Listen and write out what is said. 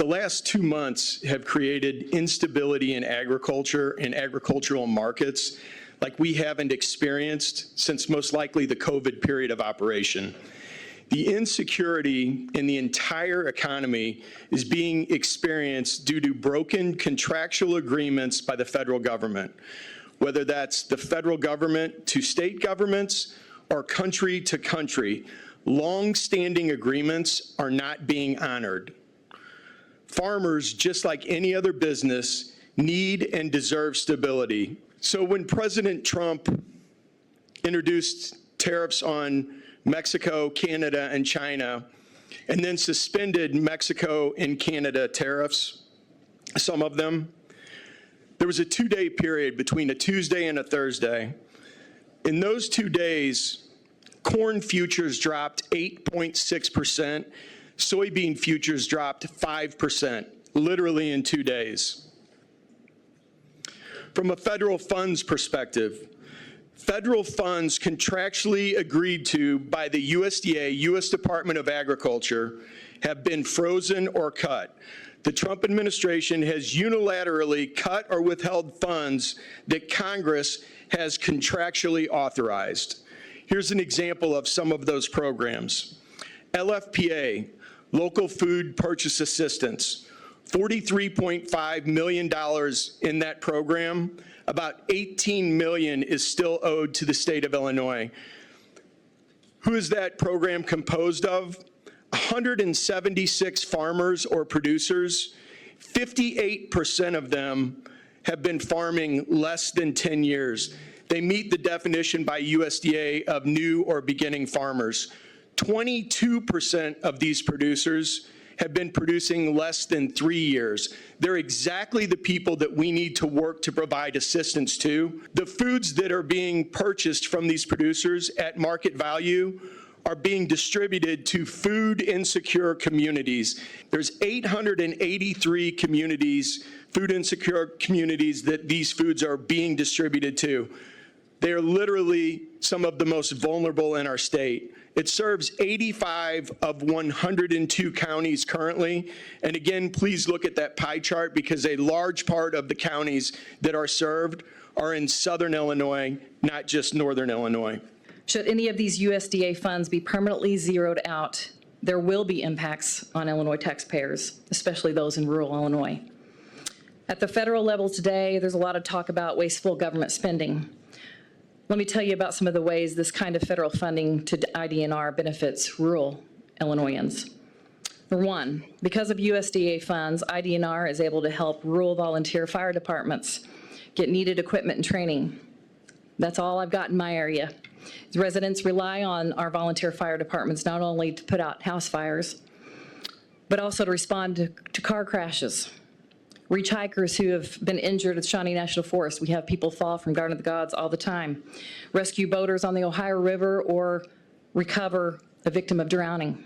The last 2 months have created instability in agriculture and agricultural markets like we haven't experienced since most likely the COVID period of operation. The insecurity in the entire economy is being experienced due to broken contractual agreements by the federal government, whether that's the federal government to state governments or country to country. Long-standing agreements are not being honored. Farmers, just like any other business, need and deserve stability. So when President Trump introduced tariffs on Mexico, Canada, and China, and then suspended Mexico and Canada tariffs, some of them, there was a 2-day period between a Tuesday and a Thursday. In those 2 days, corn futures dropped 8.6%, soybean futures dropped 5%, literally in 2 days. From a federal funds perspective, federal funds contractually agreed to by the USDA, U.S. Department of Agriculture, have been frozen or cut. The Trump administration has unilaterally cut or withheld funds that Congress has contractually authorized. Here's an example of some of those programs. LFPA, Local Food Purchase Assistance, $43.5 million in that program. About $18 million is still owed to the state of Illinois. Who is that program composed of? 176 farmers or producers. 58% of them have been farming less than 10 years. They meet the definition by USDA of new or beginning farmers. 22% of these producers have been producing less than 3 years. They're exactly the people that we need to work to provide assistance to. The foods that are being purchased from these producers at market value are being distributed to food insecure communities. There's 883 communities, food insecure communities, that these foods are being distributed to. They are literally some of the most vulnerable in our state. It serves 85 of 102 counties currently. And again, please look at that pie chart because a large part of the counties that are served are in southern Illinois, not just northern Illinois. Should any of these USDA funds be permanently zeroed out, there will be impacts on Illinois taxpayers, especially those in rural Illinois. At the federal level today, there's a lot of talk about wasteful government spending. Let me tell you about some of the ways this kind of federal funding to IDNR benefits rural Illinoisans. For one, because of USDA funds, IDNR is able to help rural volunteer fire departments get needed equipment and training. That's all I've got in my area. Residents rely on our volunteer fire departments not only to put out house fires, but also to respond to car crashes. Reach hikers who have been injured at Shawnee National Forest. We have people fall from Garden of the Gods all the time. Rescue boaters on the Ohio River or recover a victim of drowning.